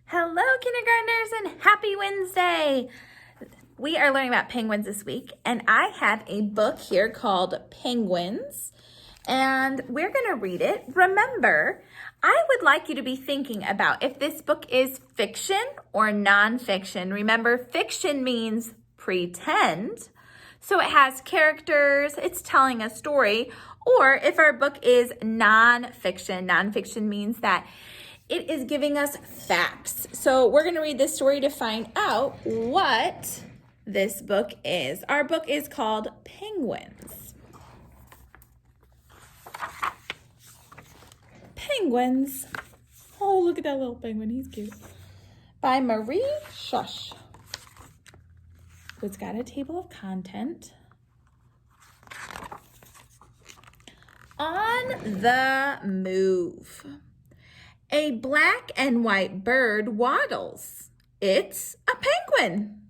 Hello, kindergartners, and happy Wednesday! We are learning about penguins this week, and I have a book here called Penguins, and we're going to read it. Remember, I would like you to be thinking about if this book is fiction or nonfiction. Remember, fiction means pretend, so it has characters, it's telling a story, or if our book is nonfiction means that it is giving us facts. So we're going to read this story to find out what this book is. Our book is called Penguins. Penguins. Oh, look at that little penguin. He's cute. By Marie Schuch. It's got a table of content. On the move. A black and white bird waddles. It's a penguin.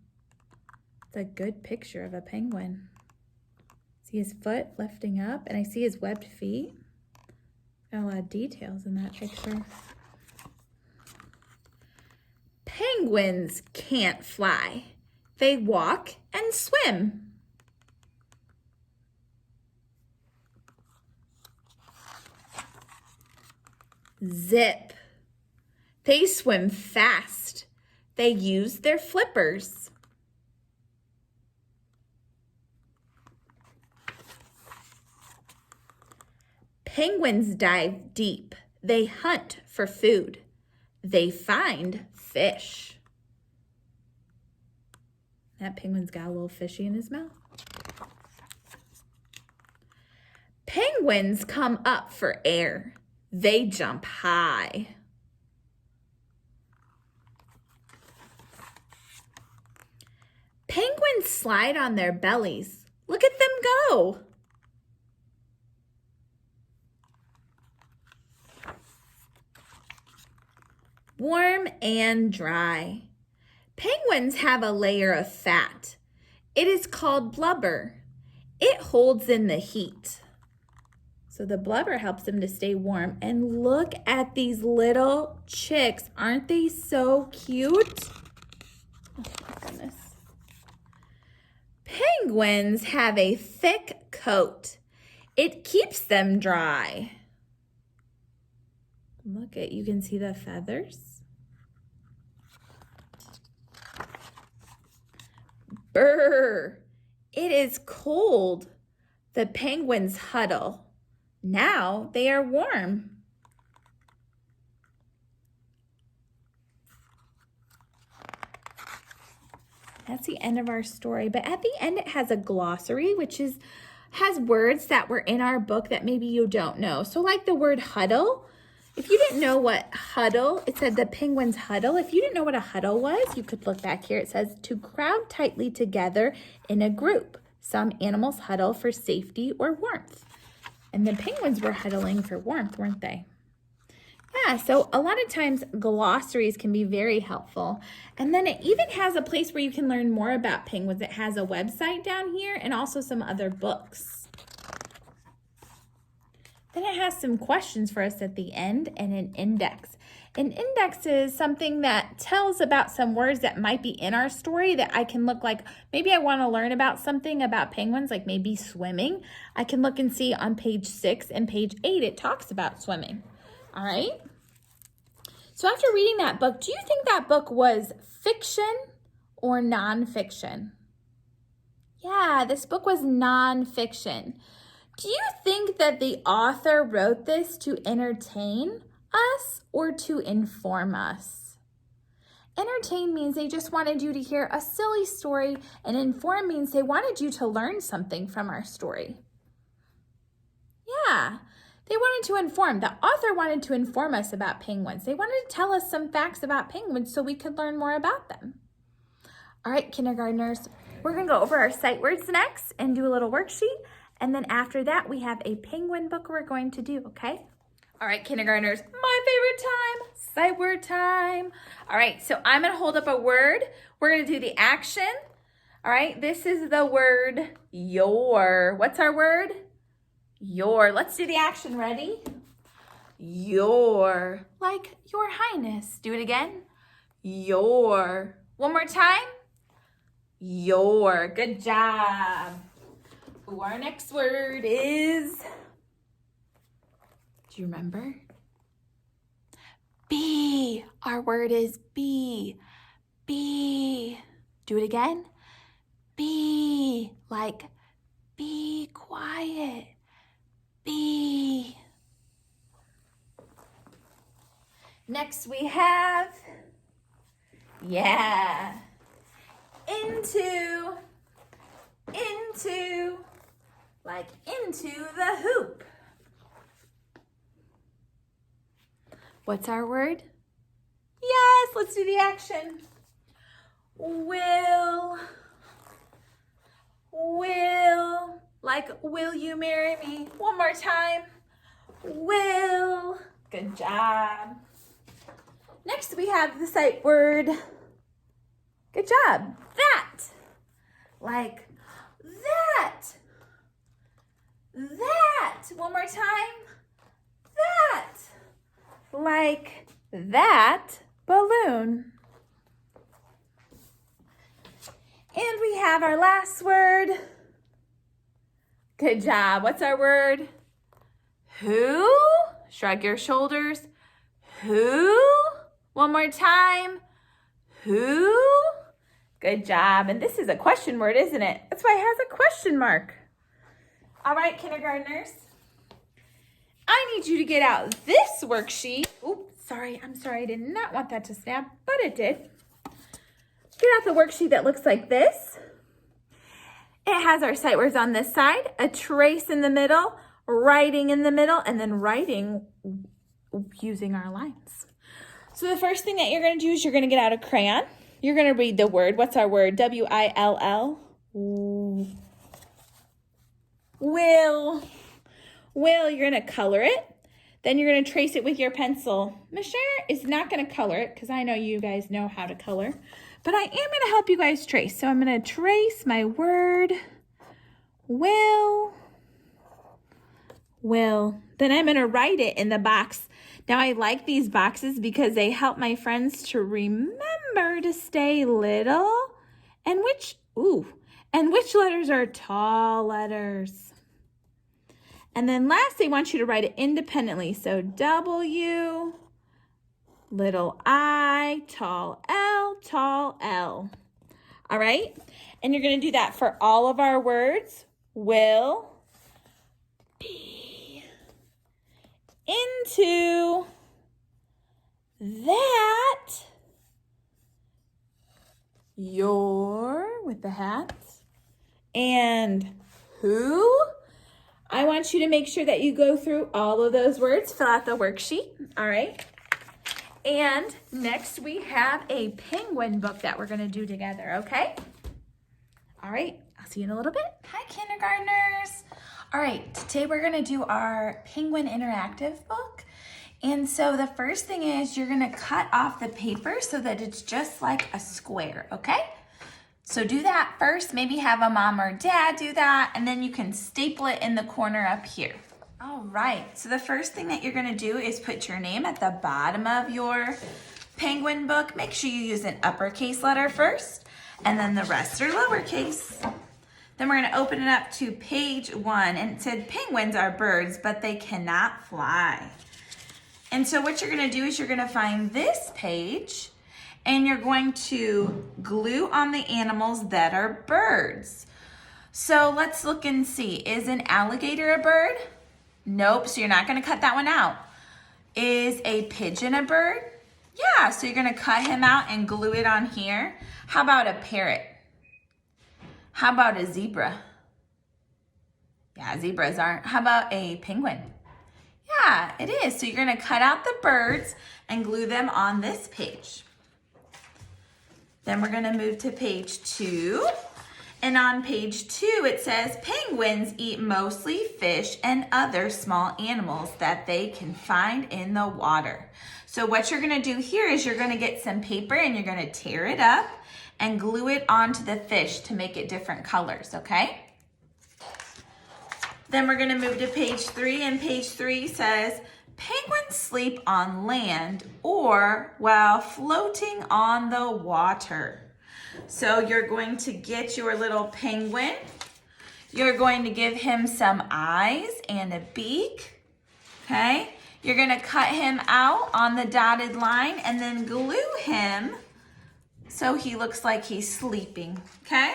It's a good picture of a penguin. See his foot lifting up, and I see his webbed feet. Got a lot of details in that picture. Penguins can't fly. They walk and swim. Zip. They swim fast. They use their flippers. Penguins dive deep. They hunt for food. They find fish. That penguin's got a little fishy in his mouth. Penguins come up for air. They jump high. Penguins slide on their bellies. Look at them go. Warm and dry. Penguins have a layer of fat. It is called blubber. It holds in the heat. So the blubber helps them to stay warm. And look at these little chicks. Aren't they so cute? Oh my goodness. Penguins have a thick coat. It keeps them dry. Look at, you can see the feathers. Brr, it is cold. The penguins huddle. Now they are warm. That's the end of our story. But at the end, it has a glossary, which has words that were in our book that maybe you don't know. So like the word huddle. If you didn't know what huddle, it said the penguins huddle. If you didn't know what a huddle was, you could look back here. It says to crowd tightly together in a group. Some animals huddle for safety or warmth. And the penguins were huddling for warmth, weren't they? Yeah, so a lot of times glossaries can be very helpful. And then it even has a place where you can learn more about penguins. It has a website down here and also some other books. Then it has some questions for us at the end and an index. An index is something that tells about some words that might be in our story that I can look like, maybe I want to learn about something about penguins, like maybe swimming. I can look and see on page 6 and page 8, it talks about swimming. All right. So after reading that book, do you think that book was fiction or nonfiction? Yeah, this book was nonfiction. Do you think that the author wrote this to entertain us or to inform us? Entertain means they just wanted you to hear a silly story, and inform means they wanted you to learn something from our story. Yeah, they wanted to inform. The author wanted to inform us about penguins. They wanted to tell us some facts about penguins so we could learn more about them. All right, kindergartners, we're going to go over our sight words next and do a little worksheet. And then after that, we have a penguin book we're going to do, okay? All right, kindergartners, my favorite time, sight word time. All right, so I'm going to hold up a word. We're going to do the action. All right, this is the word your. What's our word? Your. Let's do the action. Ready? Your. Like your highness. Do it again. Your. One more time. Your. Good job. Ooh, our next word is, do you remember? Be. Our word is be. Be. Do it again. Be. Like, be quiet. Be. Next we have, yeah, into, like into the hoop. What's our word? Yes, let's do the action. Will, like will you marry me? One more time. Will. Good job. Next we have the sight word. Good job. That. Like that. That. One more time. That. Like that balloon. And we have our last word. Good job. What's our word? Who? Shrug your shoulders. Who? One more time. Who? Good job. And this is a question word, isn't it? That's why it has a question mark. All right, kindergartners. I need you to get out this worksheet. Oops, sorry. I'm sorry. I did not want that to snap, but it did. Get out the worksheet that looks like this. It has our sight words on this side, a trace in the middle, writing in the middle, and then writing using our lines. So the first thing that you're going to do is you're going to get out a crayon. You're going to read the word. What's our word? W-I-L-L. Will. Will, you're going to color it. Then you're going to trace it with your pencil. Miss Sharon is not going to color it because I know you guys know how to color. But I am going to help you guys trace. So I'm going to trace my word, will. Then I'm going to write it in the box. Now I like these boxes because they help my friends to remember to stay little. And which letters are tall letters. And then last, they want you to write it independently. So W, little I, tall L. All right? And you're going to do that for all of our words. Will, be, into, that, your, with the hats, and who. I want you to make sure that you go through all of those words, fill out the worksheet, all right? And next we have a penguin book that we're gonna do together, okay? All right, I'll see you in a little bit. Hi, kindergartners. All right, today we're gonna do our penguin interactive book. And so the first thing is you're gonna cut off the paper so that it's just like a square, okay? So do that first, maybe have a mom or dad do that, and then you can staple it in the corner up here. All right, so the first thing that you're gonna do is put your name at the bottom of your penguin book. Make sure you use an uppercase letter first, and then the rest are lowercase. Then we're gonna open it up to page 1, and it said penguins are birds, but they cannot fly. And so what you're gonna do is you're gonna find this page, and you're going to glue on the animals that are birds. So let's look and see. Is an alligator a bird? Nope, so you're not gonna cut that one out. Is a pigeon a bird? Yeah, so you're gonna cut him out and glue it on here. How about a parrot? How about a zebra? Yeah, zebras aren't. How about a penguin? Yeah, it is. So you're gonna cut out the birds and glue them on this page. Then we're gonna move to page 2. And on page 2, it says, penguins eat mostly fish and other small animals that they can find in the water. So what you're gonna do here is you're gonna get some paper and you're gonna tear it up and glue it onto the fish to make it different colors, okay? Then we're gonna move to page 3, and page 3 says, penguins sleep on land or while floating on the water. So you're going to get your little penguin. You're going to give him some eyes and a beak, okay? You're gonna cut him out on the dotted line and then glue him so he looks like he's sleeping, okay?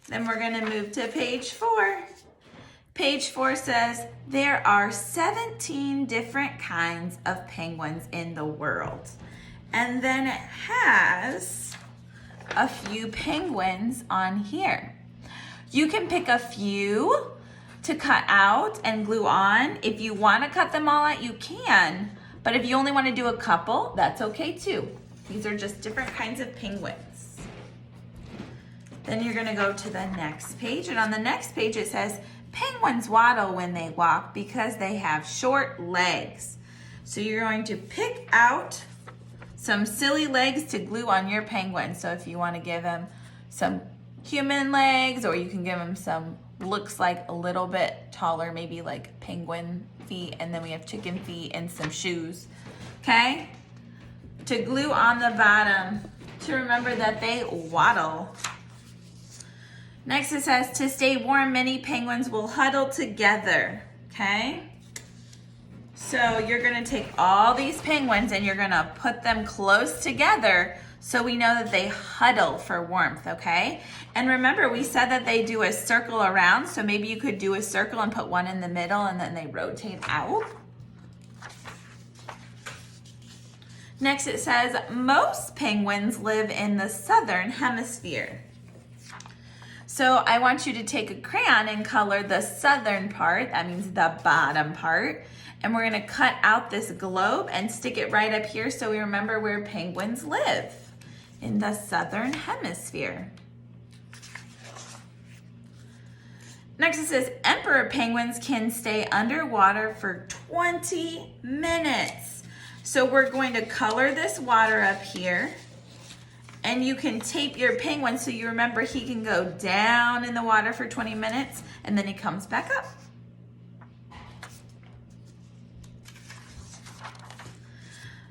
Then we're gonna move to page 4. Page 4 says, there are 17 different kinds of penguins in the world. And then it has a few penguins on here. You can pick a few to cut out and glue on. If you want to cut them all out, you can. But if you only want to do a couple, that's okay too. These are just different kinds of penguins. Then you're going to go to the next page. And on the next page it says, penguins waddle when they walk because they have short legs. So you're going to pick out some silly legs to glue on your penguin. So if you want to give him some human legs, or you can give him some looks like a little bit taller, maybe like penguin feet, and then we have chicken feet and some shoes, okay? To glue on the bottom, to remember that they waddle. Next it says, to stay warm, many penguins will huddle together, okay? So you're gonna take all these penguins and you're gonna put them close together so we know that they huddle for warmth, okay? And remember, we said that they do a circle around, so maybe you could do a circle and put one in the middle and then they rotate out. Next it says, most penguins live in the southern hemisphere. So I want you to take a crayon and color the southern part, that means the bottom part, and we're gonna cut out this globe and stick it right up here so we remember where penguins live, in the southern hemisphere. Next it says, emperor penguins can stay underwater for 20 minutes. So we're going to color this water up here, and you can tape your penguin so you remember he can go down in the water for 20 minutes and then he comes back up.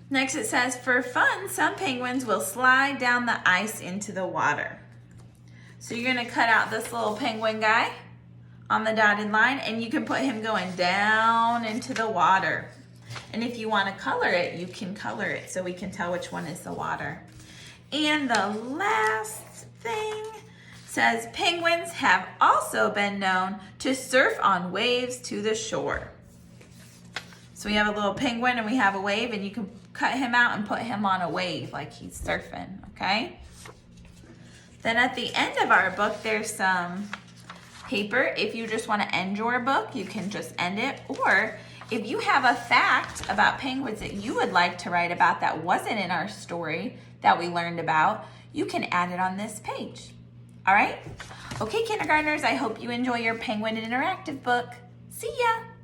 Next it says, for fun, some penguins will slide down the ice into the water. So you're gonna cut out this little penguin guy on the dotted line, and you can put him going down into the water. And if you wanna color it, you can color it so we can tell which one is the water. And the last thing says, penguins have also been known to surf on waves to the shore. So we have a little penguin and we have a wave, and you can cut him out and put him on a wave like he's surfing, okay? Then at the end of our book, there's some paper. If you just want to end your book, you can just end it. Or if you have a fact about penguins that you would like to write about that wasn't in our story that we learned about, you can add it on this page. All right? Okay, kindergartners, I hope you enjoy your Penguin Interactive book. See ya!